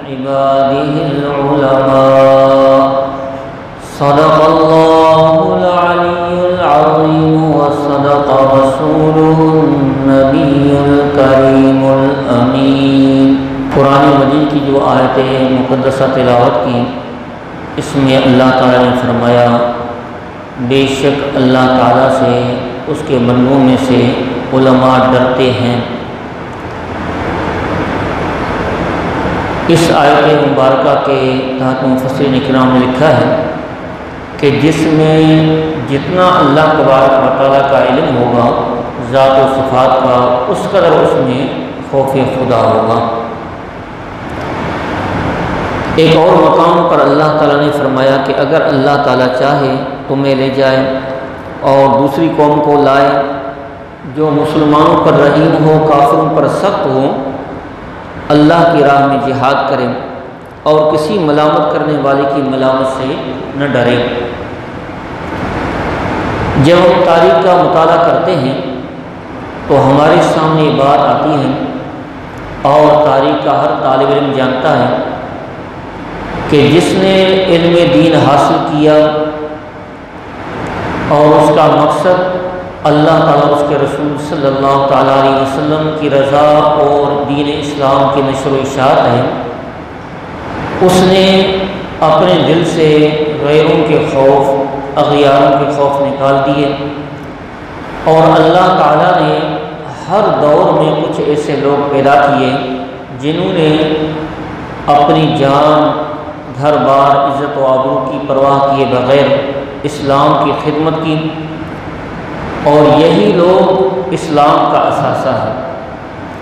عباده العلماء صدق الله العلي العظيم وصدق رسوله النبي الكريم الأمين۔ قرآن مجید کی جو آیتیں مقدسہ تلاوت کی، اس میں اللہ تعالیٰ نے فرمایا بے شک اللہ تعالیٰ سے اس کے بندوں میں سے علماء ڈرتے ہیں۔ اس آیت مبارکہ کے تحت مفسرین کرام نے لکھا ہے کہ جس میں جتنا اللہ تبارک و تعالیٰ کا علم ہوگا ذات و صفات کا، اس قدر اس میں خوف خدا ہوگا۔ ایک اور مقام پر اللہ تعالیٰ نے فرمایا کہ اگر اللہ تعالیٰ چاہے تو میں لے جائے اور دوسری قوم کو لائے جو مسلمانوں پر رحیم ہو، کافروں پر سخت ہو، اللہ کی راہ میں جہاد کرے اور کسی ملامت کرنے والے کی ملامت سے نہ ڈرے۔ جب ہم تاریخ کا مطالعہ کرتے ہیں تو ہمارے سامنے یہ بات آتی ہے اور تاریخ کا ہر طالب علم جانتا ہے کہ جس نے علم دین حاصل کیا اور اس کا مقصد اللہ تعالیٰ اس کے رسول صلی اللہ تعالیٰ علیہ وسلم کی رضا اور دین اسلام کی نشر و اشاعت ہے، اس نے اپنے دل سے غیروں کے خوف، اغیاروں کے خوف نکال دیے، اور اللہ تعالیٰ نے ہر دور میں کچھ ایسے لوگ پیدا کیے جنہوں نے اپنی جان، گھر بار، عزت و آبرو کی پرواہ کیے بغیر اسلام کی خدمت کی، اور یہی لوگ اسلام کا اثاثہ ہے۔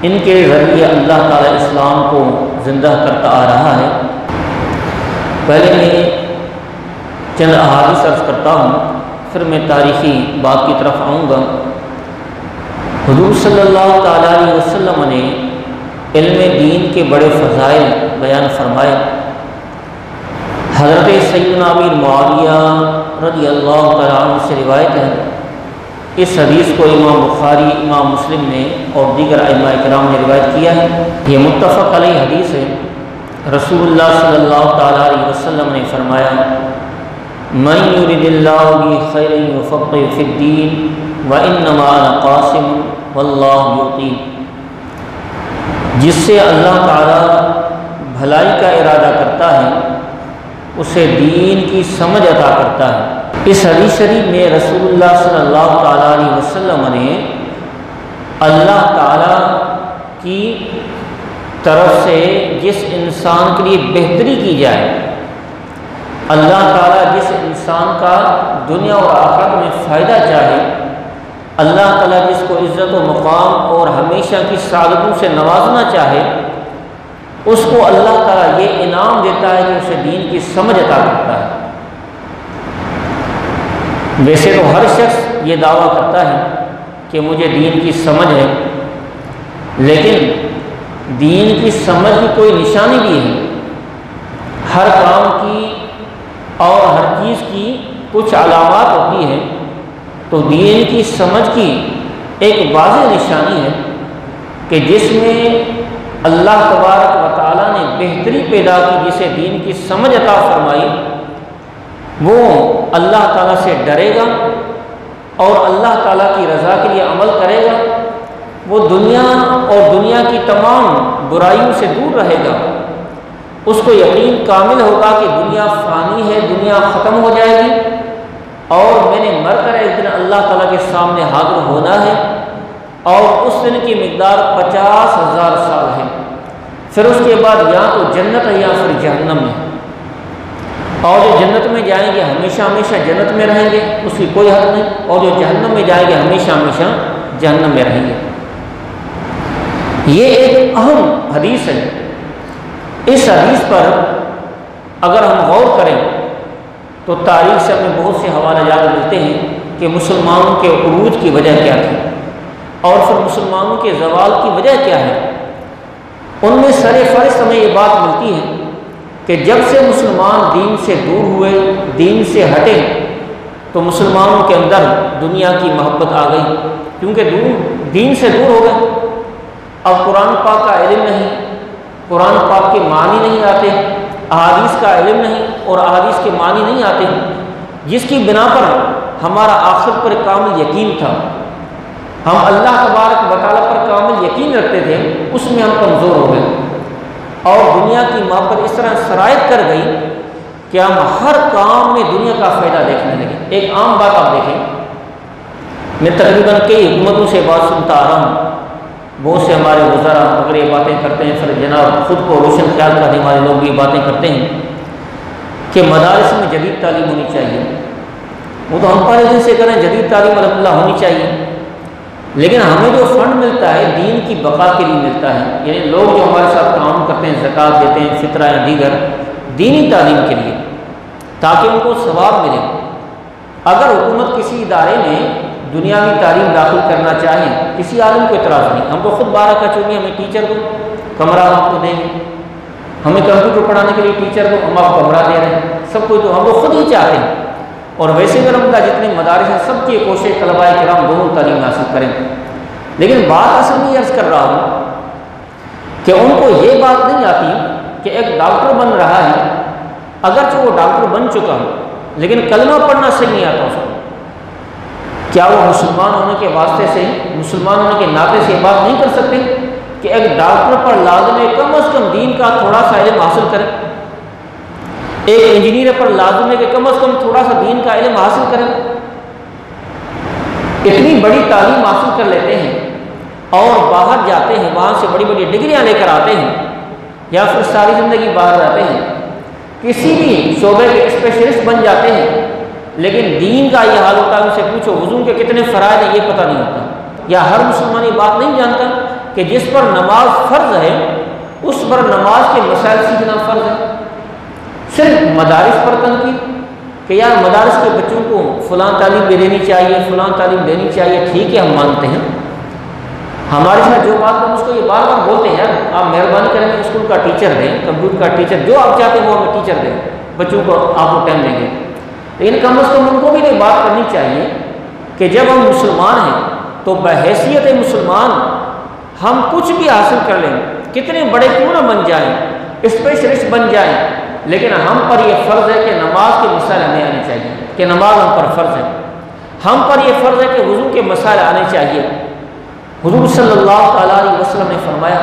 ان کے ذریعے اللہ تعالیٰ اسلام کو زندہ کرتا آ رہا ہے۔ پہلے میں چند احادیث عرض کرتا ہوں، پھر میں تاریخی بات کی طرف آؤں گا۔ حضور صلی اللہ تعالیٰ علیہ وسلم نے علم دین کے بڑے فضائل بیان فرمائے۔ حضرت سیدنا امیر معاویہ رضی اللہ تعالیٰ عنہ سے روایت ہے، اس حدیث کو امام بخاری، امام مسلم نے اور دیگر ائمہ کرام نے روایت کیا ہے۔ یہ متفق علیہ حدیث ہے۔ رسول اللہ صلی اللہ تعالیٰ علیہ وسلم نے فرمایا من یرد اللہ بہ خیرا یفقہہ فی الدین وانما انا قاسم واللہ یعطی۔ جس سے اللہ تعالیٰ بھلائی کا ارادہ کرتا ہے اسے دین کی سمجھ عطا کرتا ہے۔ اس حدیث شریف میں رسول اللہ صلی اللہ تعالیٰ علیہ وسلم نے اللہ تعالیٰ کی طرف سے جس انسان کے لیے بہتری کی جائے، اللہ تعالیٰ جس انسان کا دنیا اور آخرت میں فائدہ چاہے، اللہ تعالیٰ جس کو عزت و مقام اور ہمیشہ کی سعادتوں سے نوازنا چاہے، اس کو اللہ تعالیٰ یہ انعام دیتا ہے کہ اسے دین کی سمجھ عطا کرتا ہے۔ ویسے تو ہر شخص یہ دعویٰ کرتا ہے کہ مجھے دین کی سمجھ ہے، لیکن دین کی سمجھ کی کوئی نشانی بھی ہے۔ ہر کام کی اور ہر چیز کی کچھ علامات ہوتی ہیں، تو دین کی سمجھ کی ایک واضح نشانی ہے کہ جس میں اللہ تبارک و تعالیٰ نے بہتری پیدا کی، جسے دین کی سمجھ عطا فرمائی، وہ اللہ تعالیٰ سے ڈرے گا اور اللہ تعالیٰ کی رضا کے لیے عمل کرے گا۔ وہ دنیا اور دنیا کی تمام برائیوں سے دور رہے گا۔ اس کو یقین کامل ہوگا کہ دنیا فانی ہے، دنیا ختم ہو جائے گی، اور میں نے مر کر ایک دن اللہ تعالیٰ کے سامنے حاضر ہونا ہے، اور اس دن کی مقدار 50,000 سال ہے۔ پھر اس کے بعد یا تو جنت ہے یا پھر جہنم ہے، اور جو جنت میں جائیں گے ہمیشہ ہمیشہ جنت میں رہیں گے، اس کی کوئی حد نہیں، اور جو جہنم میں جائیں گے ہمیشہ ہمیشہ جہنم میں رہیں گے۔ یہ ایک اہم حدیث ہے۔ اس حدیث پر اگر ہم غور کریں تو تاریخ سے ہمیں بہت سے حوالے جات ملتے ہیں کہ مسلمانوں کے عروج کی وجہ کیا تھی اور پھر مسلمانوں کے زوال کی وجہ کیا ہے۔ ان میں سر فہرست ہمیں یہ بات ملتی ہے کہ جب سے مسلمان دین سے دور ہوئے، دین سے ہٹے، تو مسلمانوں کے اندر دنیا کی محبت آ گئی، کیونکہ دین سے دور ہو گئے۔ اب قرآن پاک کا علم نہیں، قرآن پاک کے معنی نہیں آتے، احادیث کا علم نہیں اور احادیث کے معنی نہیں آتے، جس کی بنا پر ہمارا آخرت پر کامل یقین تھا، ہم اللہ تبارک و تعالیٰ پر کامل یقین رکھتے تھے، اس میں ہم کمزور ہو گئے اور دنیا کی محبت اس طرح سرایت کر گئی کہ ہم ہر کام میں دنیا کا فائدہ دیکھنے لگے۔ ایک عام بات آپ دیکھیں، میں تقریباً کئی حکومتوں سے بات سنتا آ رہا ہوں، بہت سے ہمارے وزراء اگر یہ باتیں کرتے ہیں، پھر جناب خود کو روشن خیال کرنے والے لوگ بھی یہ باتیں کرتے ہیں کہ مدارس میں جدید تعلیم ہونی چاہیے۔ وہ تو ہم پہلے دن سے کریں جدید تعلیم الحمدللہ ہونی چاہیے، لیکن ہمیں جو فنڈ ملتا ہے دین کی بقا کے لیے ملتا ہے، یعنی لوگ جو ہمارے ساتھ کام کرتے ہیں، زکوٰۃ دیتے ہیں، فطرہ یا دیگر دینی تعلیم کے لیے، تاکہ ان کو ثواب ملے۔ اگر حکومت کسی ادارے میں دنیاوی تعلیم داخل کرنا چاہے، کسی عالم کو اعتراض نہیں، ہم تو خود 12 کا چونگے، ہمیں ٹیچر دو، کمرہ ہم آپ کو دیں گے، ہمیں کمپیوٹر پڑھانے کے لیے ٹیچر دو، ہم آپ کو کمرہ دے رہے ہیں، سب کچھ تو ہم تو خود ہی چاہتے ہیں۔ اور ویسے بھی الحمدللہ جتنے مدارس ہیں سب کی کوشش طلباء کرام دونوں تعلیم حاصل کریں، لیکن بات اصل میں عرض کر رہا ہوں کہ ان کو یہ بات نہیں آتی کہ ایک ڈاکٹر بن رہا ہے، اگرچہ وہ ڈاکٹر بن چکا ہے لیکن کلمہ پڑھنا صحیح نہیں آتا اس کو، کیا وہ مسلمان ہونے کے واسطے سے، مسلمان ہونے کے ناطے سے یہ بات نہیں کر سکتے کہ ایک ڈاکٹر پر لازم ہے کم از کم دین کا تھوڑا سا علم حاصل کریں، ایک انجینئر پر لازم ہے کہ کم از کم تھوڑا سا دین کا علم حاصل کریں؟ اتنی بڑی تعلیم حاصل کر لیتے ہیں اور باہر جاتے ہیں، وہاں سے بڑی بڑی ڈگریاں لے کر آتے ہیں، یا پھر ساری زندگی باہر رہتے ہیں، کسی بھی شعبے کے اسپیشلسٹ بن جاتے ہیں، لیکن دین کا یہ حال ہوتا ہے، ان سے پوچھو وضو کے کتنے فرائض ہیں یہ پتہ نہیں ہوتا، یا ہر مسلمان یہ بات نہیں جانتا کہ جس پر نماز فرض ہے اس پر نماز کے مسائل سیکھنا فرض ہے۔ صرف مدارس پر تنقید کہ یار مدارس کے بچوں کو فلاں تعلیم بھی دینی چاہیے، فلاں تعلیم دینی چاہیے، ٹھیک ہے ہم مانتے ہیں، ہمارے ساتھ جو بات ہم اس کو یہ بار بار بولتے ہیں، یار آپ مہربانی کریں گے اسکول کا ٹیچر دیں، کمپیوٹر کا ٹیچر، جو آپ چاہتے ہیں وہ ہمیں ٹیچر دیں، بچوں کو آپ کو ٹائم دیں گے، لیکن کم از کم ان کو بھی یہ بات کرنی چاہیے کہ جب ہم مسلمان ہیں تو بحیثیت مسلمان ہم کچھ بھی حاصل کر لیں، کتنے بڑے کیوں نہ بن جائیں، اسپیشلسٹ بن جائیں، لیکن ہم پر یہ فرض ہے کہ نماز کے مسائل ہمیں آنے چاہیے، کہ نماز ہم پر فرض ہے، ہم پر یہ فرض ہے کہ وضو کے مسائل آنے چاہیے۔ حضور صلی اللہ تعالیٰ علیہ وسلم نے فرمایا،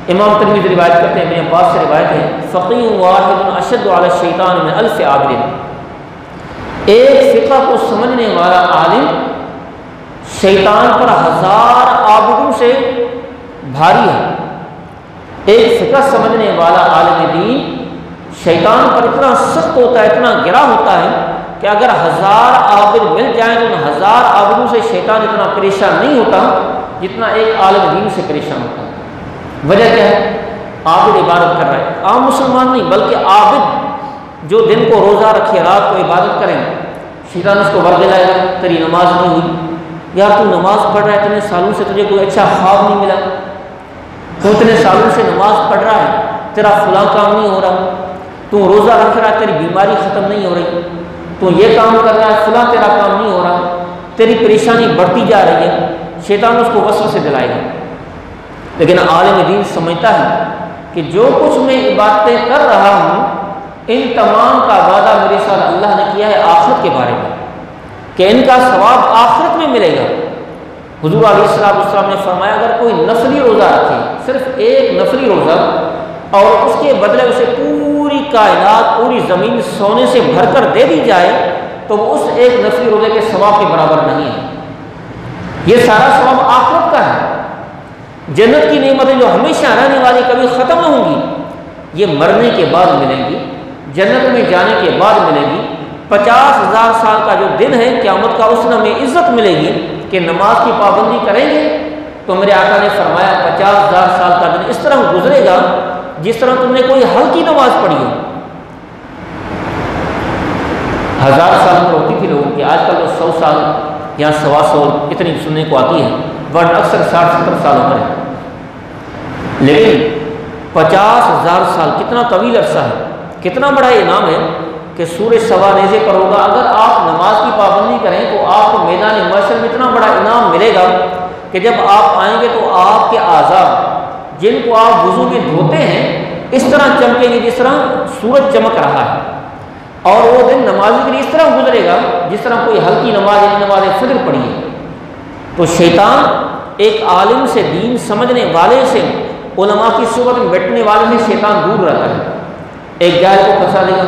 امام ترمذی روایت کرتے ہیں، ابن عباس سے روایت ہے، فقیہ واحد اشد علی الشیطان من الف عابد، ایک فقہ کو سمجھنے والا عالم شیطان پر 1000 عابدوں سے بھاری ہے۔ ایک فقہ سمجھنے والا عالم دین شیطان پر اتنا سخت ہوتا ہے، اتنا گرا ہوتا ہے کہ اگر 1000 عابد مل جائیں تو ان 1000 عابدوں سے شیطان اتنا پریشان نہیں ہوتا جتنا ایک عالم دین سے پریشان ہوتا ہے۔ وجہ کیا ہے؟ عابد عبادت کر رہا ہے، عام مسلمان نہیں بلکہ عابد جو دن کو روزہ رکھے رات کو عبادت کریں، شیطان اس کو ورد لائے گا، تیری نماز نہیں ہوئی، یار تو نماز پڑھ رہا ہے، اتنے سالوں سے تجھے کوئی اچھا خواب نہیں ملا، تو اتنے سالوں سے نماز پڑھ رہا ہے، تیرا فلاں کام نہیں ہو رہا، تو روزہ رکھ رہا ہے، تیری بیماری ختم نہیں ہو رہی، تو یہ کام کر رہا ہے، فلاں تیرا کام نہیں ہو رہا، تیری پریشانی بڑھتی جا رہی ہے، شیطان اس کو وسوسے دلائے گا۔ لیکن عالم دین سمجھتا ہے کہ جو کچھ میں عبادتیں کر رہا ہوں ان تمام کا وعدہ میرے ساتھ اللہ نے کیا ہے آخرت کے بارے میں، کہ ان کا ثواب آخرت میں ملے گا۔ حضور علیہ السلام نے فرمایا اگر کوئی نفلی روزہ رکھے، صرف ایک نفلی روزہ، اور اس کے بدلے اسے پوری کائنات، پوری زمین سونے سے بھر کر دے دی جائے تو وہ اس ایک نفلی روزے کے ثواب کے برابر نہیں ہے۔ یہ سارا ثواب آخرت کا ہے۔ جنت کی نعمتیں جو ہمیشہ رہنے والی کبھی ختم نہ ہوں گی، یہ مرنے کے بعد ملیں گی، جنت میں جانے کے بعد ملیں گی۔ 50,000 سال کا جو دن ہے قیامت کا، اس میں ہمیں عزت ملے گی کہ نماز کی پابندی کریں گے تو میرے آقا نے فرمایا 50,000 سال کا دن اس طرح گزرے گا جس طرح تم نے کوئی ہلکی نماز پڑھی ہو۔ 1000 سال پر ہوتی تھی لوگوں کی، آج کل تو 100 سال یا 125 اتنی سننے کو آتی ہے، ورنہ اکثر 60-70 سالوں پر ہے۔ لیکن 50,000 سال کتنا طویل عرصہ ہے، کتنا بڑا انعام ہے کہ سورج سوا نیزے پر ہوگا۔ اگر آپ نماز کی پابندی کریں تو آپ کو میدان محشر میں اتنا بڑا انعام ملے گا کہ جب آپ آئیں گے تو آپ کے اعضاء جن کو آپ وضو میں دھوتے ہیں اس طرح چمکیں گے جس طرح سورج چمک رہا ہے، اور وہ دن نمازی کے لیے اس طرح گزرے گا جس طرح کوئی ہلکی نماز یعنی نماز فجر پڑھی ہے۔ تو شیطان ایک عالم سے، دین سمجھنے والے سے، علماء کی صحبت میں بیٹھنے والے سے شیطان دور رہتا ہے۔ ایک جاہل کو پھنسا دے گا،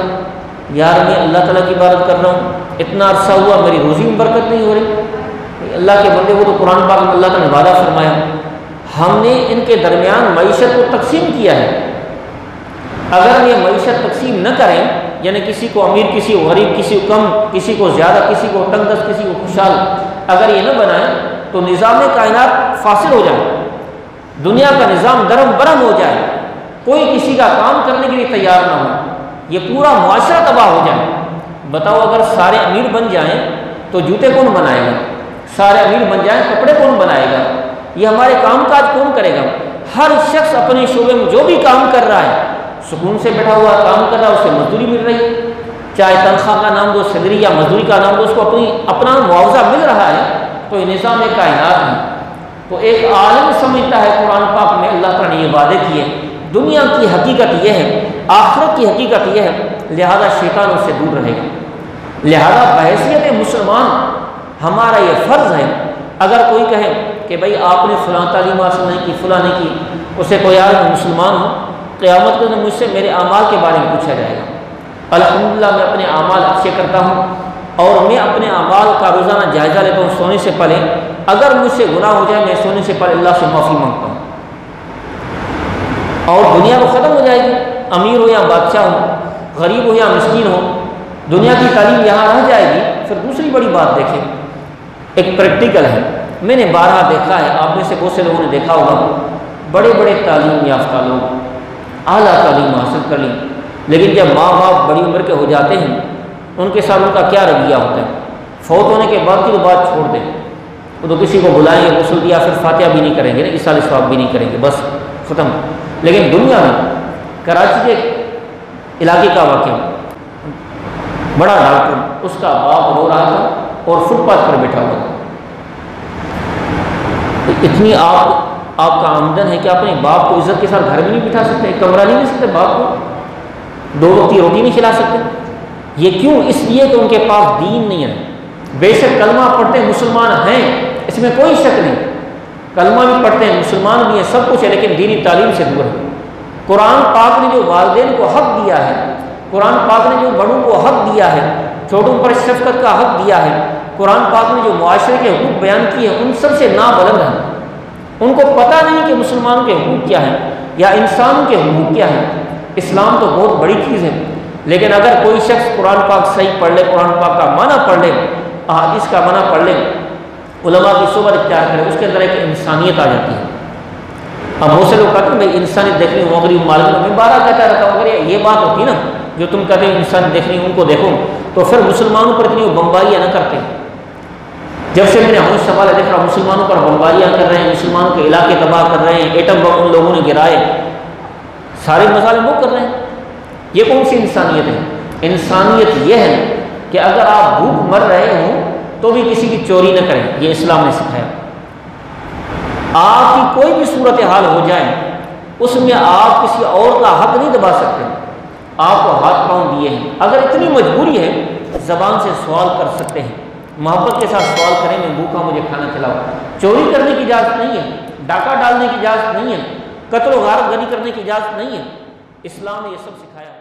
یار میں اللہ تعالیٰ کی عبادت کر رہا ہوں، اتنا عرصہ ہوا میری روزی میں برکت نہیں ہو رہی، اللہ کے بندے کو تو قرآن پاک میں اللہ تعالیٰ نے وعدہ فرمایا، ہم نے ان کے درمیان معیشت کو تقسیم کیا ہے، اگر یہ معیشت تقسیم نہ کریں، یعنی کسی کو امیر، کسی کو غریب، کسی کو کم، کسی کو زیادہ، کسی کو تنگ دست، کسی کو خوشحال، اگر یہ نہ بنائیں تو نظام کائنات فاصل ہو جائے، دنیا کا نظام درم برم ہو جائے، کوئی کسی کا کام کرنے کے لیے تیار نہ ہو، یہ پورا معاشرہ تباہ ہو جائے۔ بتاؤ اگر سارے امیر بن جائیں تو جوتے کون بنائے گا؟ سارے امیر بن جائیں کپڑے کون بنائے گا؟ یہ ہمارے کام کاج کون کرے گا؟ ہر شخص اپنے شعبے میں جو بھی کام کر رہا ہے، سکون سے بیٹھا ہوا کام کر رہا ہے، اسے مزدوری مل رہی ہے، چاہے تنخواہ کا نام دو، سیلری یا مزدوری کا نام دو، اس کو اپنا معاوضہ مل رہا ہے، تو یہ نظام کائنات ہے۔ تو ایک عالم سمجھتا ہے قرآن پاک میں اللہ تعالیٰ نے یہ وعدے کیے، دنیا کی حقیقت یہ ہے، آخرت کی حقیقت یہ ہے، لہذا شیطان اس سے دور رہے گا۔ لہذا بحیثیت مسلمان ہمارا یہ فرض ہے، اگر کوئی کہے کہ بھائی آپ نے فلاں تعلیم حاصل نہیں کی، فلاں نہیں کی، اسے کوئی یار میں مسلمان ہوں، قیامت کے دن مجھ سے میرے اعمال کے بارے میں پوچھا جائے گا۔ الحمدللہ میں اپنے اعمال اچھے کرتا ہوں، اور میں اپنے اعمال کا روزانہ جائزہ لیتا ہوں سونے سے پہلے، اگر مجھ سے گناہ ہو جائے میں سونے سے پہلے اللہ سے معافی مانگتا ہوں، اور دنیا کو ختم ہو جائے گی، امیر ہو یا بادشاہ ہو، غریب ہو یا مسکین ہو، دنیا کی تعلیم یہاں رہ جائے گی۔ پھر دوسری بڑی بات دیکھیں، ایک پریکٹیکل ہے، میں نے بارہا دیکھا ہے، آپ میں سے بہت سے لوگوں نے دیکھا ہوگا، بڑے بڑے تعلیم یافتہ لوگ اعلیٰ تعلیم حاصل کر لی، لیکن جب ماں باپ بڑی عمر کے ہو جاتے ہیں ان کے ساتھ ان کا کیا رویہ ہوتا ہے؟ فوت ہونے کے بعد کی تو بات چھوڑ دیں، وہ تو کسی کو بلائیں گے، غسل دیا، پھر فاتحہ بھی نہیں کریں گے، ایصال ثواب بھی نہیں کریں گے، بس ختم۔ لیکن دنیا میں کراچی کے علاقے کا واقعہ، بڑا ڈاکٹر، اس کا باپ رو رہا تھا اور فٹ پاتھ پر بیٹھا ہوا تھا، اتنی آپ کا آمدن ہے کہ اپنے باپ کو عزت کے ساتھ گھر بھی نہیں بٹھا سکتے، کمرہ نہیں دے سکتے، باپ کو 2 وقت کی روٹی نہیں کھلا سکتے۔ یہ کیوں؟ اس لیے کہ ان کے پاس دین نہیں ہے۔ بے شک کلمہ پڑھتے ہیں، مسلمان ہیں، اس میں کوئی شک نہیں، کلمہ بھی پڑھتے ہیں، مسلمان بھی ہیں، سب کچھ ہے، لیکن دینی تعلیم سے دور ہے۔ قرآن پاک نے جو والدین کو حق دیا ہے، قرآن پاک نے جو بڑوں کو حق دیا ہے، چھوٹوں پر شفقت کا حق دیا ہے، قرآن پاک نے جو معاشرے کے حقوق بیان کیے ہیں ان سب سے نابلند ہیں۔ ان کو پتہ نہیں کہ مسلمانوں کے حقوق کیا ہیں یا انسانوں کے حقوق کیا ہیں۔ اسلام تو بہت بڑی چیز ہے، لیکن اگر کوئی شخص قرآن پاک صحیح پڑھ لے، قرآن پاک کا معنی پڑھ لے، احادیث کا معنی پڑھ لے، علماء کی صحبت اختیار کرے، اس کے اندر ایک انسانیت آ جاتی ہے۔ اب بہت سے لوگ کہتے ہیں بھائی انسانیت دیکھنی ہو، غریب معلوم میں 12 کہتا رہتا ہوں، اگر یہ بات ہوتی نا جو تم کہتے ہیں انسانیت دیکھنی، ان کو دیکھو، تو پھر مسلمانوں پر اتنی بمباریاں نہ کرتے۔ جب سے میں نے ہم سوال دیکھ رہا، مسلمانوں پر بمباریاں کر رہے ہیں، مسلمانوں کے علاقے تباہ کر رہے ہیں، ایٹم بم ان لوگوں نے گرائے، سارے مظالم وہ کر رہے ہیں، یہ کون سی انسانیت ہے؟ انسانیت یہ ہے کہ اگر آپ بھوک مر رہے ہوں تو بھی کسی کی چوری نہ کریں، یہ اسلام نے سکھایا۔ آپ کی کوئی بھی صورتحال ہو جائے اس میں آپ کسی اور کا حق نہیں دبا سکتے، آپ کو ہاتھ پاؤں دیے ہیں، اگر اتنی مجبوری ہے زبان سے سوال کر سکتے ہیں، محبت کے ساتھ سوال کریں، میں بھوکا مجھے کھانا کھلاؤ۔ چوری کرنے کی اجازت نہیں ہے، ڈاکہ ڈالنے کی اجازت نہیں ہے، قتل و غارت گری کرنے کی اجازت نہیں ہے، اسلام نے یہ سب سکھایا۔